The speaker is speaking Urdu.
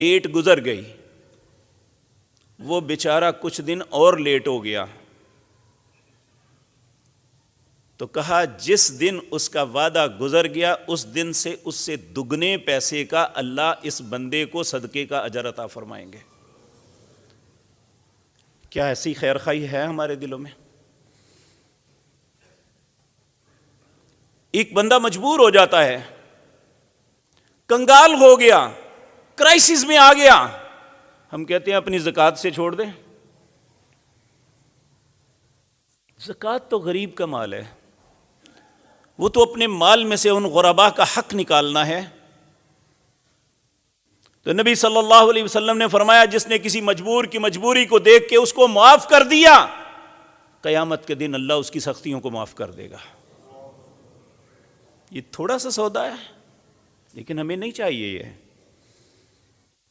ڈیٹ گزر گئی، وہ بیچارہ کچھ دن اور لیٹ ہو گیا، تو کہا جس دن اس کا وعدہ گزر گیا اس دن سے اس سے دگنے پیسے کا اللہ اس بندے کو صدقے کا اجر عطا فرمائیں گے۔ کیا ایسی خیر خواہی ہے ہمارے دلوں میں؟ ایک بندہ مجبور ہو جاتا ہے، کنگال ہو گیا، کرائسس میں آ گیا، ہم کہتے ہیں اپنی زکوٰۃ سے چھوڑ دیں۔ زکوٰۃ تو غریب کا مال ہے، وہ تو اپنے مال میں سے ان غرباء کا حق نکالنا ہے۔ تو نبی صلی اللہ علیہ وسلم نے فرمایا جس نے کسی مجبور کی مجبوری کو دیکھ کے اس کو معاف کر دیا، قیامت کے دن اللہ اس کی سختیوں کو معاف کر دے گا۔ یہ تھوڑا سا سودا ہے لیکن ہمیں نہیں چاہیے یہ